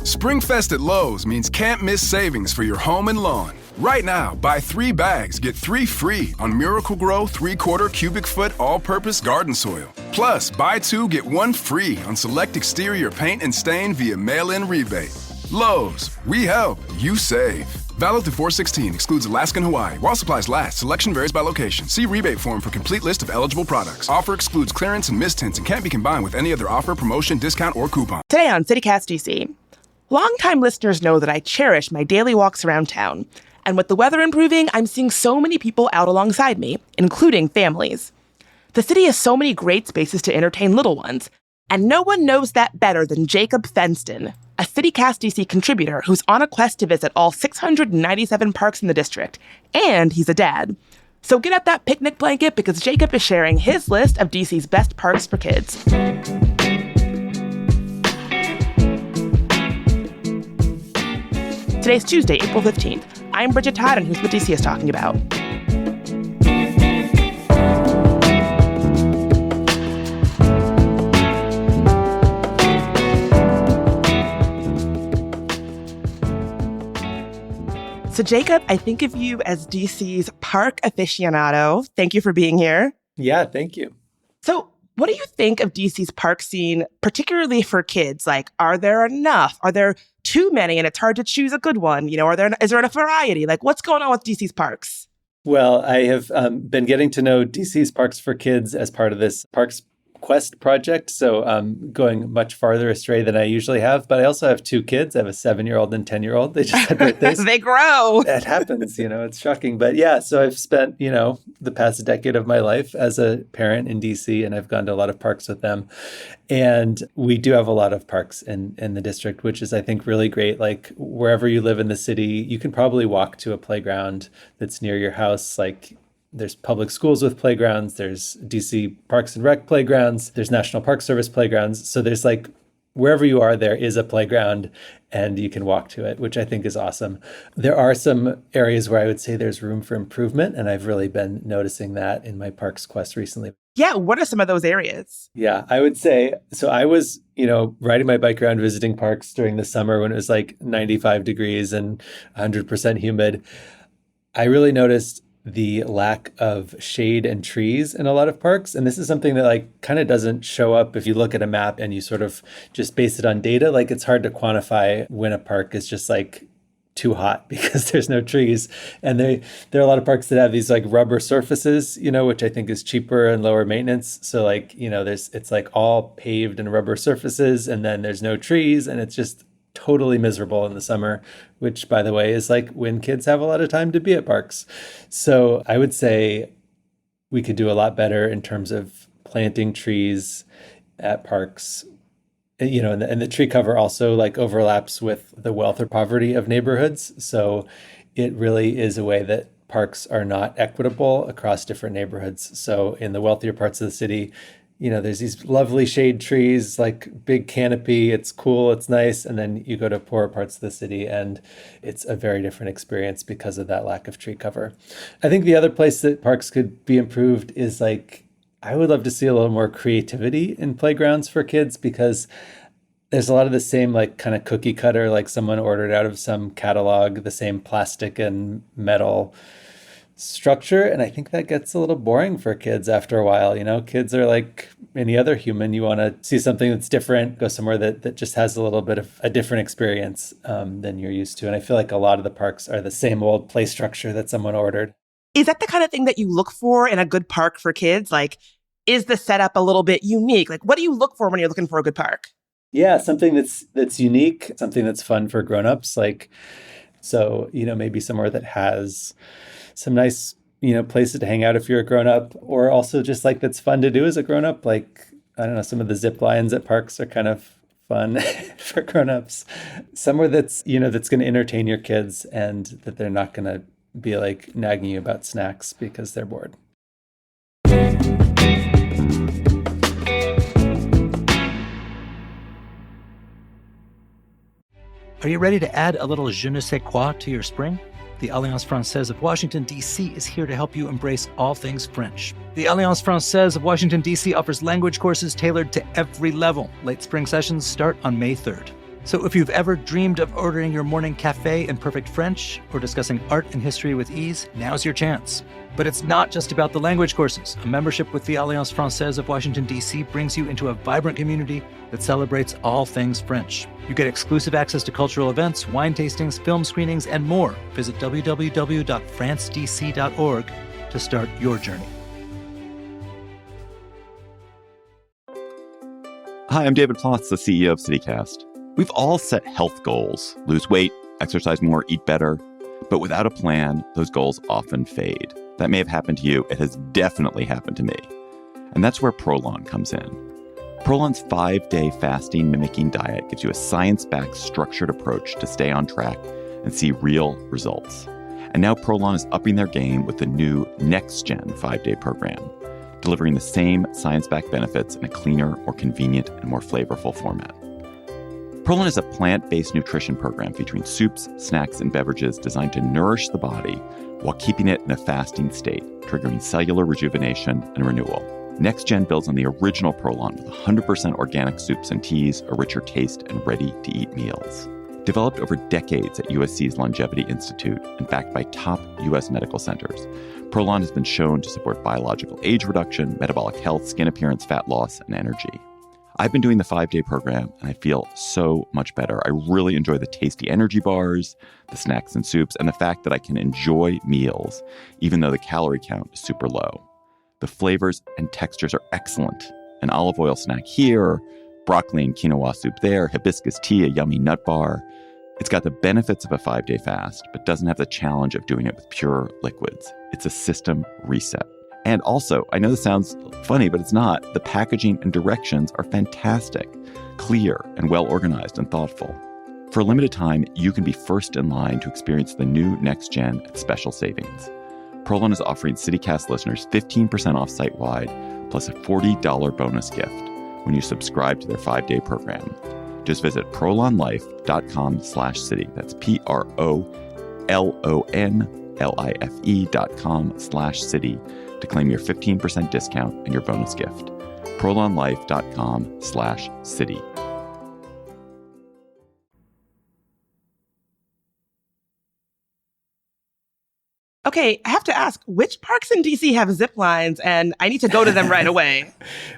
Springfest at Lowe's means can't miss savings for your home and lawn. Right now, buy 3 bags, get 3 free on Miracle-Gro 3/4 cubic foot all-purpose garden soil. Plus, buy 2, get 1 free on select exterior paint and stain via mail-in rebate. Lowe's, we help, you save. Valid through 4/16, excludes Alaska and Hawaii. While supplies last, selection varies by location. See rebate form for complete list of eligible products. Offer excludes clearance and mist tints and can't be combined with any other offer, promotion, discount, or coupon. Today on CityCast DC. Longtime listeners know that I cherish my daily walks around town. And with the weather improving, I'm seeing so many people out alongside me, including families. The city has so many great spaces to entertain little ones. And no one knows that better than Jacob Fenston, a CityCast DC contributor who's on a quest to visit all 697 parks in the district. And he's a dad. So get out that picnic blanket because Jacob is sharing his list of DC's best parks for kids. Today's Tuesday, April 15th. I'm Bridget Todd, and here's what DC is talking about. So, Jacob, I think of you as DC's park aficionado. Thank you for being here. Yeah, thank you. So, what do you think of DC's park scene, particularly for kids? Like, are there enough? Are there too many and it's hard to choose a good one? You know, is there a variety? Like, what's going on with DC's parks? Well, I have been getting to know DC's Parks for Kids as part of this Parks Quest project, so going much farther astray than I usually have. But I also have 2 kids. I have a 7-year-old and 10-year-old. They just had birthdays. They grow. That happens, it's shocking. But yeah, so I've spent, the past decade of my life as a parent in DC, and I've gone to a lot of parks with them. And we do have a lot of parks in the district, which is, I think, really great. Like, wherever you live in the city, you can probably walk to a playground that's near your house. Like, there's public schools with playgrounds, there's DC Parks and Rec playgrounds, there's National Park Service playgrounds. So there's wherever you are, there is a playground and you can walk to it, which I think is awesome. There are some areas where I would say there's room for improvement, and I've really been noticing that in my Parks Quest recently. Yeah, what are some of those areas? Yeah, I would say, so I was, riding my bike around visiting parks during the summer when it was 95 degrees and 100% humid. I really noticed the lack of shade and trees in a lot of parks. And this is something that kind of doesn't show up if you look at a map and you sort of just base it on data. It's hard to quantify when a park is just too hot because there's no trees. And there are a lot of parks that have these rubber surfaces, which I think is cheaper and lower maintenance. So it's all paved and rubber surfaces, and then there's no trees, and it's just totally miserable in the summer, which, by the way, is when kids have a lot of time to be at parks. So I would say we could do a lot better in terms of planting trees at parks. And the tree cover also overlaps with the wealth or poverty of neighborhoods. So it really is a way that parks are not equitable across different neighborhoods. So in the wealthier parts of the city, there's these lovely shade trees, big canopy. It's cool. It's nice. And then you go to poorer parts of the city and it's a very different experience because of that lack of tree cover. I think the other place that parks could be improved is I would love to see a little more creativity in playgrounds for kids, because there's a lot of the same kind of cookie cutter, someone ordered out of some catalog, the same plastic and metal structure. And I think that gets a little boring for kids after a while. Kids are like any other human. You want to see something that's different, go somewhere that just has a little bit of a different experience than you're used to. And I feel like a lot of the parks are the same old play structure that someone ordered. Is that the kind of thing that you look for in a good park for kids? Is the setup a little bit unique? What do you look for when you're looking for a good park? Yeah, something that's unique, something that's fun for grownups. Maybe somewhere that has some nice, places to hang out if you're a grown-up, or also just that's fun to do as a grown-up. I don't know, some of the zip lines at parks are kind of fun for grown-ups. Somewhere that's, that's going to entertain your kids and that they're not going to be nagging you about snacks because they're bored. Are you ready to add a little je ne sais quoi to your spring? The Alliance Française of Washington, D.C. is here to help you embrace all things French. The Alliance Française of Washington, D.C. offers language courses tailored to every level. Late spring sessions start on May 3rd. So if you've ever dreamed of ordering your morning cafe in perfect French or discussing art and history with ease, now's your chance. But it's not just about the language courses. A membership with the Alliance Française of Washington, D.C. brings you into a vibrant community that celebrates all things French. You get exclusive access to cultural events, wine tastings, film screenings, and more. Visit www.francedc.org to start your journey. Hi, I'm David Plotz, the CEO of CityCast. We've all set health goals: lose weight, exercise more, eat better. But without a plan, those goals often fade. That may have happened to you. It has definitely happened to me. And that's where Prolon comes in. Prolon's 5-day fasting mimicking diet gives you a science-backed, structured approach to stay on track and see real results. And now Prolon is upping their game with the new next-gen 5-day program, delivering the same science-backed benefits in a cleaner, more convenient, and more flavorful format. Prolon is a plant-based nutrition program featuring soups, snacks, and beverages designed to nourish the body while keeping it in a fasting state, triggering cellular rejuvenation and renewal. NextGen builds on the original Prolon with 100% organic soups and teas, a richer taste, and ready-to-eat meals. Developed over decades at USC's Longevity Institute and backed by top U.S. medical centers, Prolon has been shown to support biological age reduction, metabolic health, skin appearance, fat loss, and energy. I've been doing the 5-day program, and I feel so much better. I really enjoy the tasty energy bars, the snacks and soups, and the fact that I can enjoy meals, even though the calorie count is super low. The flavors and textures are excellent. An olive oil snack here, broccoli and quinoa soup there, hibiscus tea, a yummy nut bar. It's got the benefits of a 5-day fast, but doesn't have the challenge of doing it with pure liquids. It's a system reset. And also, I know this sounds funny, but it's not. The packaging and directions are fantastic, clear, and well organized and thoughtful. For a limited time, you can be first in line to experience the new Next Gen at special savings. Prolon is offering CityCast listeners 15% off site-wide, plus a $40 bonus gift when you subscribe to their 5-day program. Just visit prolonlife.com/city. That's PROLONLIFE.com/city to claim your 15% discount and your bonus gift. prolonlife.com/city. Okay, I have to ask, which parks in DC have zip lines? And I need to go to them right away.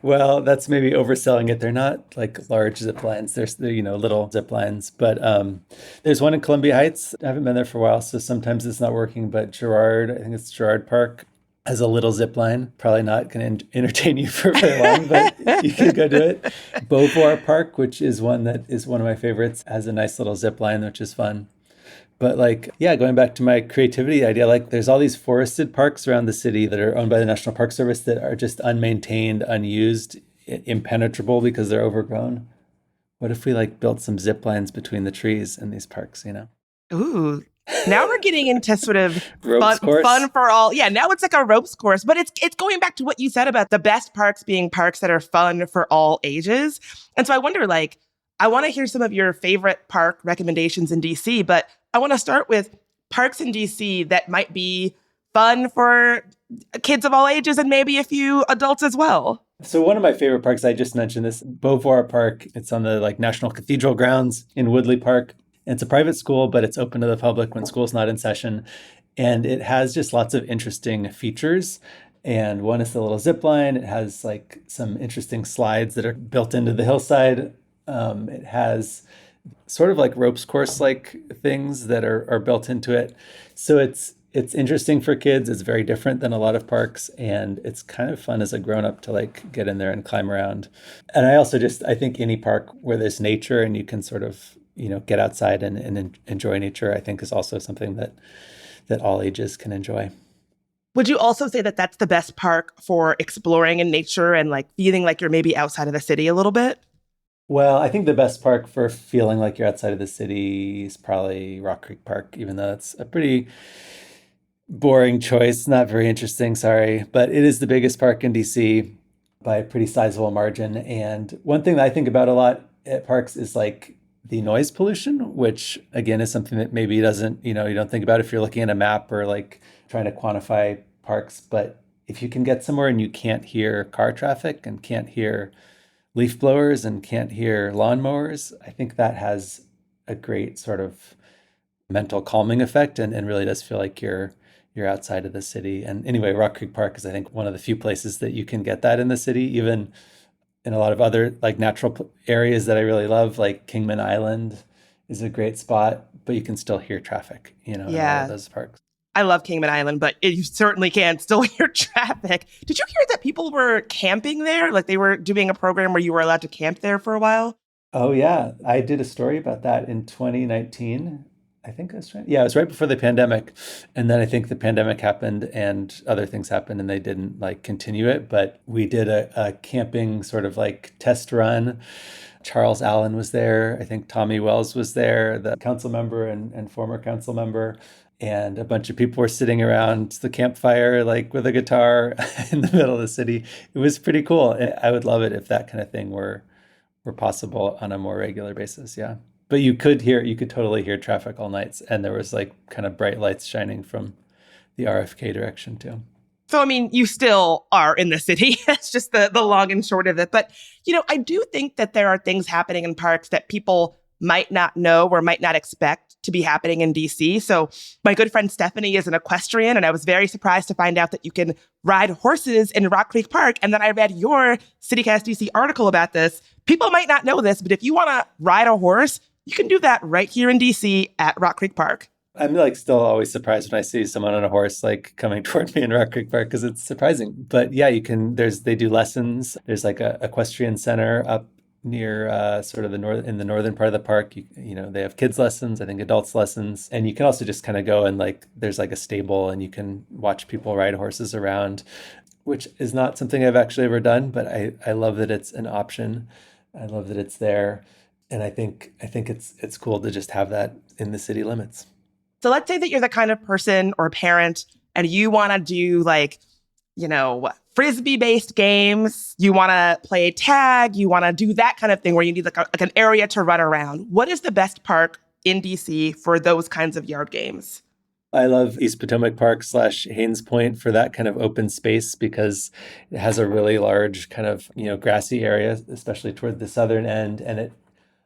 Well, that's maybe overselling it. They're not like large zip lines. They're little zip lines. But there's one in Columbia Heights. I haven't been there for a while, so sometimes it's not working. But I think it's Girard Park, has a little zip line. Probably not going to entertain you for very long, but you can go do it. Beauvoir Park, which is one that is one of my favorites, has a nice little zip line, which is fun. But going back to my creativity idea, there's all these forested parks around the city that are owned by the National Park Service that are just unmaintained, unused, impenetrable because they're overgrown. What if we built some zip lines between the trees in these parks, Ooh, now we're getting into sort of fun for all. Yeah, now it's like a ropes course, but it's going back to what you said about the best parks being parks that are fun for all ages. And so I wonder, I want to hear some of your favorite park recommendations in DC, but I want to start with parks in DC that might be fun for kids of all ages and maybe a few adults as well. So one of my favorite parks, I just mentioned this, Beauvoir Park. It's on the National Cathedral grounds in Woodley Park. It's a private school, but it's open to the public when school's not in session. And it has just lots of interesting features. And one is the little zip line. It has some interesting slides that are built into the hillside. It has sort of ropes course things that are built into it. So it's interesting for kids. It's very different than a lot of parks, and it's kind of fun as a grown-up to get in there and climb around. And I also I think any park where there's nature and you can sort of get outside and enjoy nature, I think is also something that all ages can enjoy. Would you also say that that's the best park for exploring in nature and feeling like you're maybe outside of the city a little bit? Well, I think the best park for feeling like you're outside of the city is probably Rock Creek Park, even though it's a pretty boring choice, not very interesting, sorry. But it is the biggest park in DC by a pretty sizable margin. And one thing that I think about a lot at parks is the noise pollution, which again is something that maybe doesn't, you don't think about if you're looking at a map or trying to quantify parks. But if you can get somewhere and you can't hear car traffic and can't hear leaf blowers and can't hear lawnmowers, I think that has a great sort of mental calming effect and really does feel like you're outside of the city. And anyway, Rock Creek Park is, I think, one of the few places that you can get that in the city, even in a lot of other like natural areas that I really love, like Kingman Island is a great spot, but you can still hear traffic, in a lot of those parks. I love Kingman Island, but you certainly can still hear traffic. Did you hear that people were camping there? Like they were doing a program where you were allowed to camp there for a while? Oh, yeah. I did a story about that in 2019. I think that's right. Yeah, it was right before the pandemic. And then I think the pandemic happened and other things happened and they didn't like continue it. But we did a camping sort of like test run. Charles Allen was there. I think Tommy Wells was there, the council member and former council member. And a bunch of people were sitting around the campfire, like with a guitar in the middle of the city. It was pretty cool. I would love it if that kind of thing were possible on a more regular basis. Yeah. But you could totally hear traffic all nights. And there was like kind of bright lights shining from the RFK direction too. So, I mean, you still are in the city. That's just the long and short of it. But, I do think that there are things happening in parks that people might not know or might not expect to be happening in DC. So my good friend Stephanie is an equestrian, and I was very surprised to find out that you can ride horses in Rock Creek Park. And then I read your CityCast DC article about this. People might not know this, but if you want to ride a horse, you can do that right here in DC at Rock Creek Park. I'm like still always surprised when I see someone on a horse like coming toward me in Rock Creek Park because it's surprising. But yeah, they do lessons. There's like a equestrian center up near sort of in the northern part of the park. They have kids lessons, I think adults lessons. And you can also just kind of go and like there's like a stable and you can watch people ride horses around, which is not something I've actually ever done, but I love that it's an option. I love that it's there. And I think it's cool to just have that in the city limits. So let's say that you're the kind of person or parent and you want to do like, Frisbee-based games. You want to play tag. You want to do that kind of thing where you need like an area to run around. What is the best park in DC for those kinds of yard games? I love East Potomac Park / Haynes Point for that kind of open space because it has a really large kind of, grassy area, especially toward the southern end. And it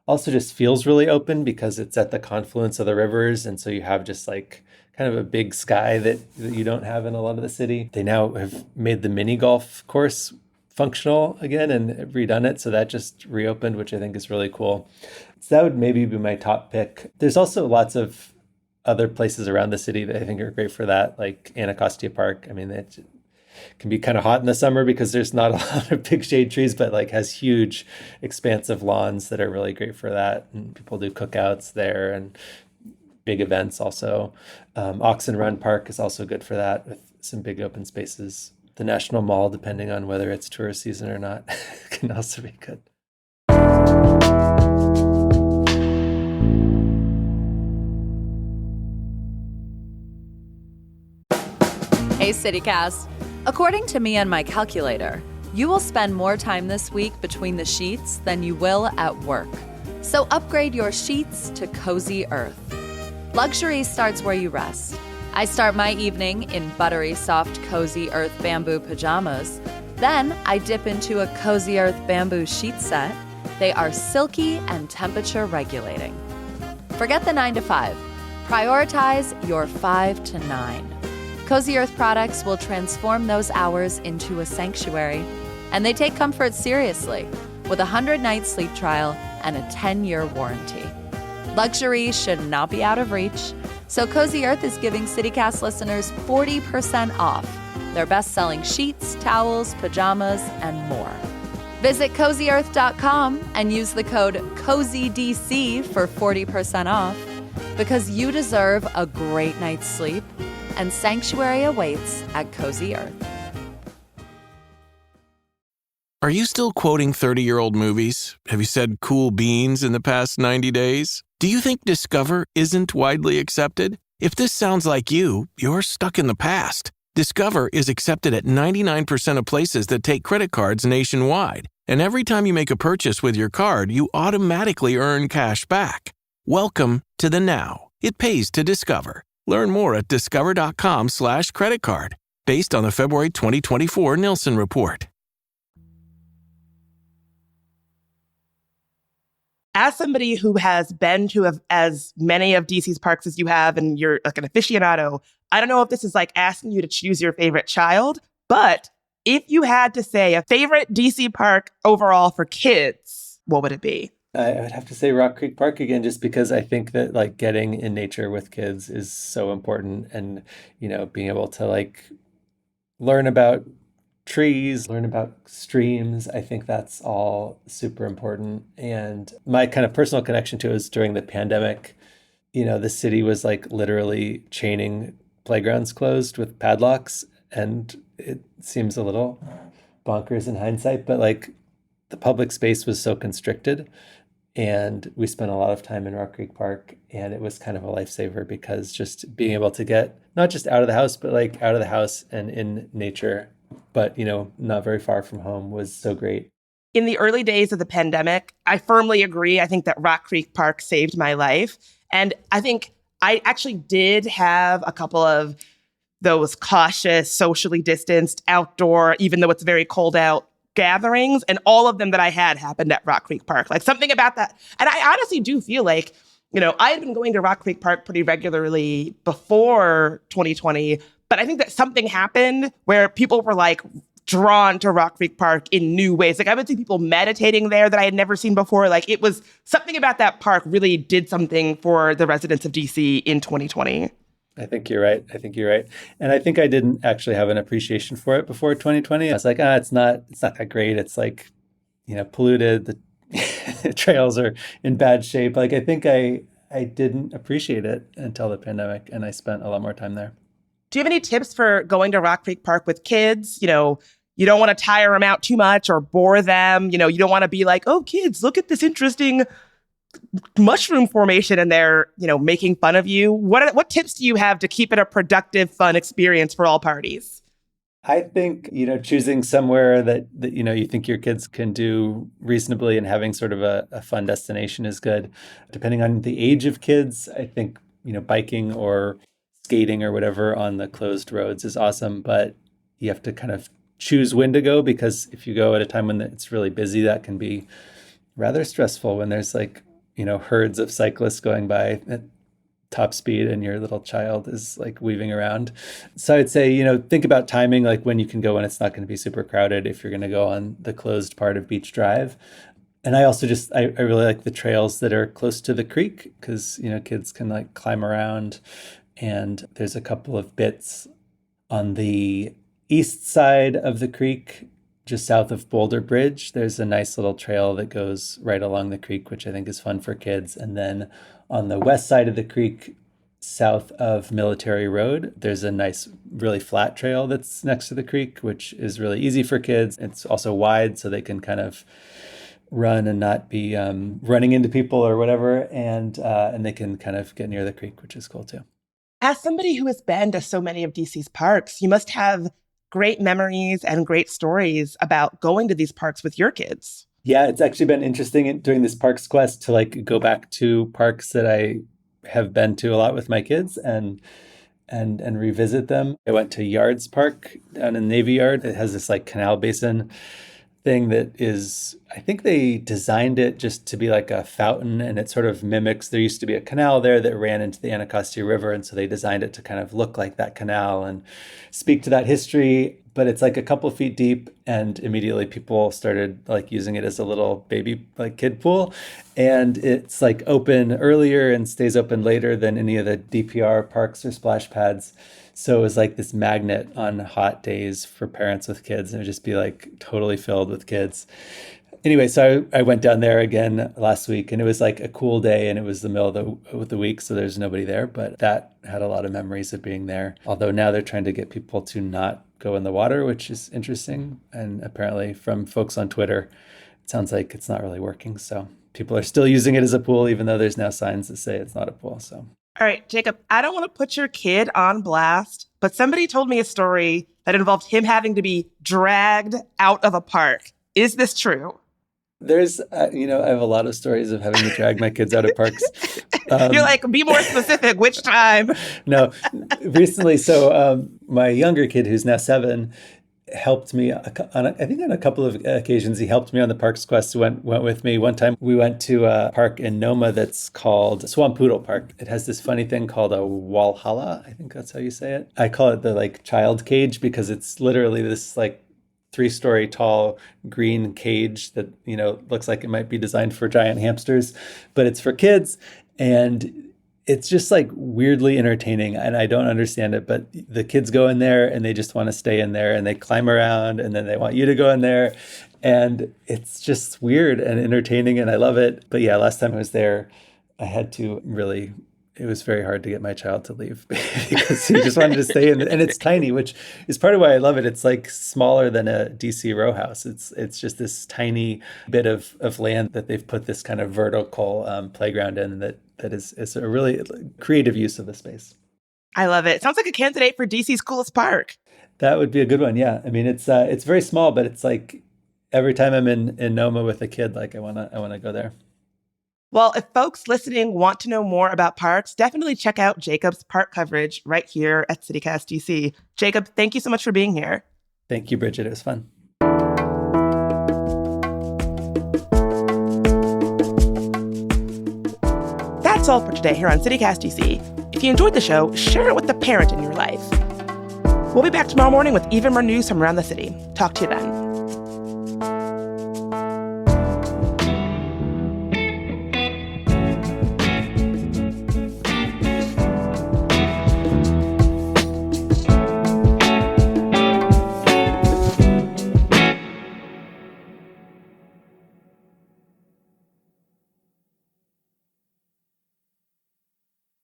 also just feels really open because it's at the confluence of the rivers. And so you have just like kind of a big sky that you don't have in a lot of the city. They now have made the mini golf course functional again and redone it. So that just reopened, which I think is really cool. So that would maybe be my top pick. There's also lots of other places around the city that I think are great for that, like Anacostia Park. I mean, it can be kind of hot in the summer because there's not a lot of big shade trees, but like has huge expansive lawns that are really great for that. And people do cookouts there and big events also. Oxen Run Park is also good for that with some big open spaces. The National Mall, depending on whether it's tourist season or not, can also be good. Hey, CityCast. According to me and my calculator, you will spend more time this week between the sheets than you will at work. So upgrade your sheets to Cozy Earth. Luxury starts where you rest. I start my evening in buttery soft Cozy Earth bamboo pajamas. Then I dip into a Cozy Earth bamboo sheet set. They are silky and temperature regulating. Forget the 9 to 5. Prioritize your 5 to 9. Cozy Earth products will transform those hours into a sanctuary. And they take comfort seriously with a 100-night sleep trial and a 10-year warranty. Luxury should not be out of reach, so Cozy Earth is giving CityCast listeners 40% off their best-selling sheets, towels, pajamas, and more. Visit CozyEarth.com and use the code COZYDC for 40% off because you deserve a great night's sleep, and sanctuary awaits at Cozy Earth. Are you still quoting 30-year-old movies? Have you said cool beans in the past 90 days? Do you think Discover isn't widely accepted? If this sounds like you, you're stuck in the past. Discover is accepted at 99% of places that take credit cards nationwide. And every time you make a purchase with your card, you automatically earn cash back. Welcome to the now. It pays to Discover. Learn more at discover.com/credit card, based on the February 2024 Nielsen report. Hey, CityCast. According to me and my calculator, you will spend more time this week between the sheets than you will at work. So upgrade your sheets to Cozy Earth. As somebody who has been to as many of DC's parks as you have, and you're like an aficionado, I don't know if this is like asking you to choose your favorite child, but if you had to say a favorite DC park overall for kids, what would it be? I would have to say Rock Creek Park again, just because I think that like getting in nature with kids is so important, and being able to like learn about trees, learn about streams. I think that's all super important. And my kind of personal connection to it is during the pandemic, the city was like literally chaining playgrounds closed with padlocks. And it seems a little bonkers in hindsight, but like the public space was so constricted. And we spent a lot of time in Rock Creek Park, and it was kind of a lifesaver because just being able to get not just out of the house, but like out of the house and in nature, but not very far from home was so great. In the early days of the pandemic, I firmly agree. I think that Rock Creek Park saved my life. And I think I actually did have a couple of those cautious, socially distanced, outdoor, even though it's very cold out, gatherings. And all of them that I had happened at Rock Creek Park. Like something about that. And I honestly do feel like, I had been going to Rock Creek Park pretty regularly before 2020. But I think that something happened where people were like drawn to Rock Creek Park in new ways. Like I would see people meditating there that I had never seen before. Like it was something about that park really did something for the residents of DC in 2020. I think you're right. And I think I didn't actually have an appreciation for it before 2020. I was like, it's not that great. It's like, polluted. The trails are in bad shape. Like I think I didn't appreciate it until the pandemic, and I spent a lot more time there. Do you have any tips for going to Rock Creek Park with kids? You don't want to tire them out too much or bore them. You don't want to be like, oh, kids, look at this interesting mushroom formation, and they're, making fun of you. What tips do you have to keep it a productive, fun experience for all parties? I think, choosing somewhere that you think your kids can do reasonably and having sort of a fun destination is good. Depending on the age of kids, I think, biking or skating or whatever on the closed roads is awesome, but you have to kind of choose when to go, because if you go at a time when it's really busy, that can be rather stressful when there's like, herds of cyclists going by at top speed and your little child is like weaving around. So I'd say, think about timing, like when you can go when it's not going to be super crowded if you're going to go on the closed part of Beach Drive. And I also I really like the trails that are close to the creek because, kids can like climb around. And there's a couple of bits on the east side of the creek, just south of Boulder Bridge. There's a nice little trail that goes right along the creek, which I think is fun for kids. And then on the west side of the creek, south of Military Road, there's a nice, really flat trail that's next to the creek, which is really easy for kids. It's also wide, so they can kind of run and not be running into people or whatever. And they can kind of get near the creek, which is cool too. As somebody who has been to so many of DC's parks, you must have great memories and great stories about going to these parks with your kids. Yeah, it's actually been interesting during this Parks Quest to like go back to parks that I have been to a lot with my kids and revisit them. I went to Yards Park down in Navy Yard. It has this like canal basin thing that is, I think they designed it just to be like a fountain, and it sort of mimics, there used to be a canal there that ran into the Anacostia River, and so they designed it to kind of look like that canal and speak to that history. But it's like a couple of feet deep, and immediately people started like using it as a little baby like kid pool, and it's like open earlier and stays open later than any of the DPR parks or splash pads. So it was like this magnet on hot days for parents with kids, and it would just be like totally filled with kids. Anyway, so I went down there again last week, and it was like a cool day, and it was the middle of the week, so there's nobody there. But that had a lot of memories of being there. Although now they're trying to get people to not go in the water, which is interesting. And apparently from folks on Twitter, it sounds like it's not really working. So people are still using it as a pool, even though there's now signs that say it's not a pool. So. All right, Jacob, I don't want to put your kid on blast, but somebody told me a story that involved him having to be dragged out of a park. Is this true? There's, I have a lot of stories of having to drag my kids out of parks. You're like, be more specific. Which time? No, recently. So my younger kid, who's now 7, helped me I think on a couple of occasions. He helped me on the Parks Quest. Went with me one time. We went to a park in Noma that's called Swampoodle Park. It has this funny thing called a Walhalla. I think that's how you say it. I call it the child cage because it's literally this 3-story tall green cage that looks like it might be designed for giant hamsters, but it's for kids. And it's just weirdly entertaining, and I don't understand it, but the kids go in there and they just want to stay in there and they climb around and then they want you to go in there. And it's just weird and entertaining and I love it. But yeah, last time I was there, I had to really, it was very hard to get my child to leave because he just wanted to stay in. And it's tiny, which is part of why I love it. It's smaller than a DC row house. It's just this tiny bit of land that they've put this kind of vertical playground in that is a really creative use of the space. I love it. Sounds like a candidate for DC's coolest park. That would be a good one. Yeah. I mean, it's very small, but it's every time I'm in Noma with a kid, I want to go there. Well, if folks listening want to know more about parks, definitely check out Jacob's park coverage right here at CityCast DC. Jacob, thank you so much for being here. Thank you, Bridget. It was fun. That's all for today here on CityCast DC. If you enjoyed the show, share it with the parent in your life. We'll be back tomorrow morning with even more news from around the city. Talk to you then.